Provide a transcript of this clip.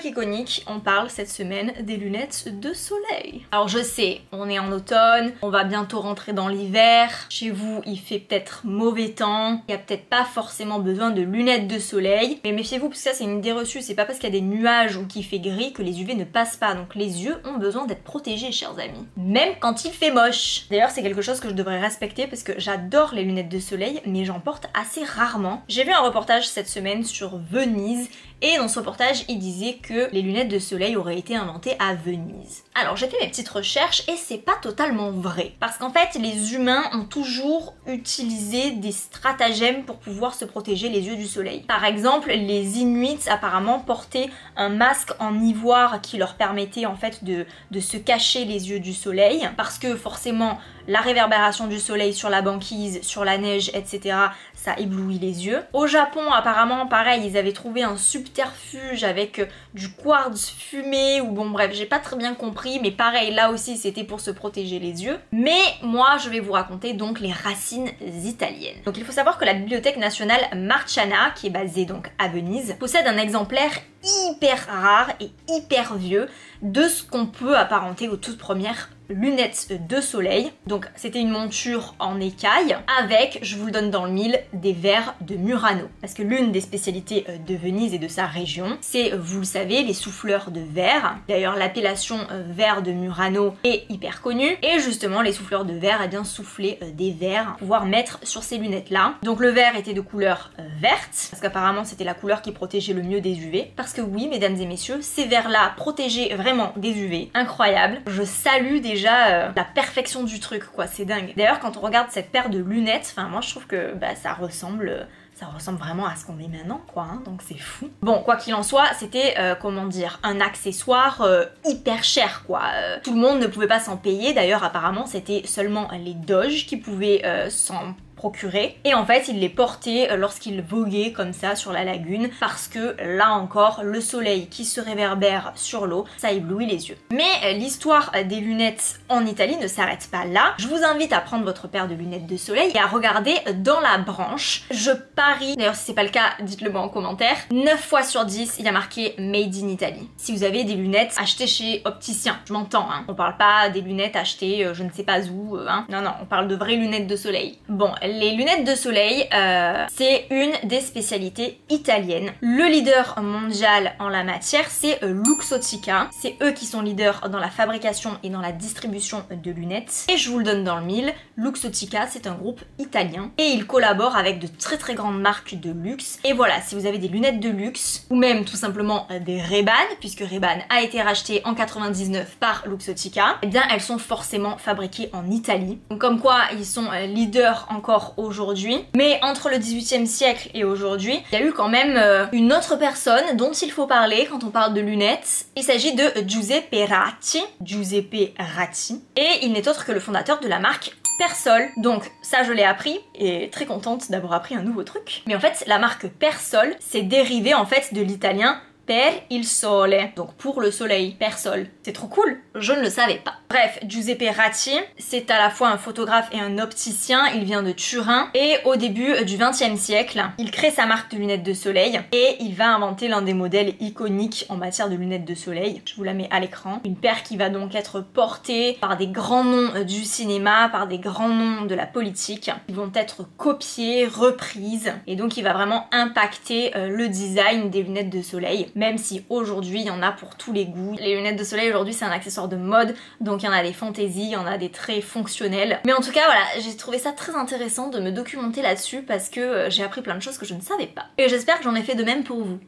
iconique, on parle cette semaine des lunettes de soleil. Alors je sais, on est en automne, on va bientôt rentrer dans l'hiver, chez vous il fait peut-être mauvais temps, il n'y a peut-être pas forcément besoin de lunettes de soleil, mais méfiez-vous parce que ça c'est une idée reçue, c'est pas parce qu'il y a des nuages ou qu'il fait gris que les UV ne passent pas, donc les yeux ont besoin d'être protégés chers amis. Même quand il fait moche. D'ailleurs c'est quelque chose que je devrais respecter parce que j'adore les lunettes de soleil, mais j'en porte assez rarement. J'ai vu un reportage cette semaine sur Venise, et dans ce reportage, il disait que les lunettes de soleil auraient été inventées à Venise. Alors j'ai fait mes petites recherches et c'est pas totalement vrai. Parce qu'en fait, les humains ont toujours utilisé des stratagèmes pour pouvoir se protéger les yeux du soleil. Par exemple, les Inuits apparemment portaient un masque en ivoire qui leur permettait en fait de se cacher les yeux du soleil. Parce que forcément, la réverbération du soleil sur la banquise, sur la neige, etc., ça éblouit les yeux. Au Japon, apparemment, pareil, ils avaient trouvé un subterfuge avec du quartz fumé, ou bon bref, j'ai pas très bien compris, mais pareil, là aussi, c'était pour se protéger les yeux. Mais moi, je vais vous raconter donc les racines italiennes. Donc il faut savoir que la Bibliothèque nationale Marciana, qui est basée donc à Venise, possède un exemplaire hyper rare et hyper vieux de ce qu'on peut apparenter aux toutes premières lunettes de soleil. Donc c'était une monture en écaille avec, je vous le donne dans le mille, des verres de Murano. Parce que l'une des spécialités de Venise et de sa région, c'est, vous le savez, les souffleurs de verre. D'ailleurs l'appellation verre de Murano est hyper connue. Et justement les souffleurs de verre, eh bien soufflaient des verres pour pouvoir mettre sur ces lunettes là. Donc le verre était de couleur verte, parce qu'apparemment c'était la couleur qui protégeait le mieux des UV. Parce que oui, mesdames et messieurs, ces verres là protégeaient vraiment des UV. Incroyable. Je salue déjà la perfection du truc quoi, c'est dingue. D'ailleurs quand on regarde cette paire de lunettes, enfin moi je trouve que ça ressemble vraiment à ce qu'on met maintenant quoi, hein, donc c'est fou. Bon, quoi qu'il en soit, c'était, comment dire, un accessoire hyper cher quoi. Tout le monde ne pouvait pas s'en payer, d'ailleurs apparemment c'était seulement les doges qui pouvaient s'en procurer. Et en fait, il les portait lorsqu'il voguait comme ça sur la lagune parce que là encore, le soleil qui se réverbère sur l'eau, ça éblouit les yeux. Mais l'histoire des lunettes en Italie ne s'arrête pas là. Je vous invite à prendre votre paire de lunettes de soleil et à regarder dans la branche. Je parie, d'ailleurs si c'est pas le cas, dites-le moi en commentaire, 9 fois sur 10, il y a marqué Made in Italy. Si vous avez des lunettes achetées chez opticien, je m'entends, hein. On parle pas des lunettes achetées je ne sais pas où, hein. Non, on parle de vraies lunettes de soleil. Bon, les lunettes de soleil, c'est une des spécialités italiennes. Le leader mondial en la matière, c'est Luxottica. C'est eux qui sont leaders dans la fabrication et dans la distribution de lunettes. Et je vous le donne dans le mille, Luxottica, c'est un groupe italien. Et ils collaborent avec de très très grandes marques de luxe. Et voilà, si vous avez des lunettes de luxe, ou même tout simplement des Ray-Ban, puisque Ray-Ban a été racheté en 99 par Luxottica, eh bien elles sont forcément fabriquées en Italie. Donc comme quoi, ils sont leaders encore aujourd'hui. Mais entre le 18e siècle et aujourd'hui, il y a eu quand même une autre personne dont il faut parler quand on parle de lunettes. Il s'agit de Giuseppe Ratti. Giuseppe Ratti. Et il n'est autre que le fondateur de la marque Persol. Donc ça je l'ai appris et très contente d'avoir appris un nouveau truc. Mais en fait la marque Persol c'est dérivé en fait de l'italien per il sole, donc pour le soleil, Persol. C'est trop cool, je ne le savais pas. Bref, Giuseppe Ratti, c'est à la fois un photographe et un opticien, il vient de Turin, et au début du XXe siècle, il crée sa marque de lunettes de soleil, et il va inventer l'un des modèles iconiques en matière de lunettes de soleil. Je vous la mets à l'écran. Une paire qui va donc être portée par des grands noms du cinéma, par des grands noms de la politique, qui vont être copiées, reprises, et donc il va vraiment impacter le design des lunettes de soleil. Même si aujourd'hui il y en a pour tous les goûts. Les lunettes de soleil aujourd'hui c'est un accessoire de mode, donc il y en a des fantaisies, il y en a des très fonctionnels. Mais en tout cas voilà, j'ai trouvé ça très intéressant de me documenter là-dessus parce que j'ai appris plein de choses que je ne savais pas. Et j'espère que j'en ai fait de même pour vous.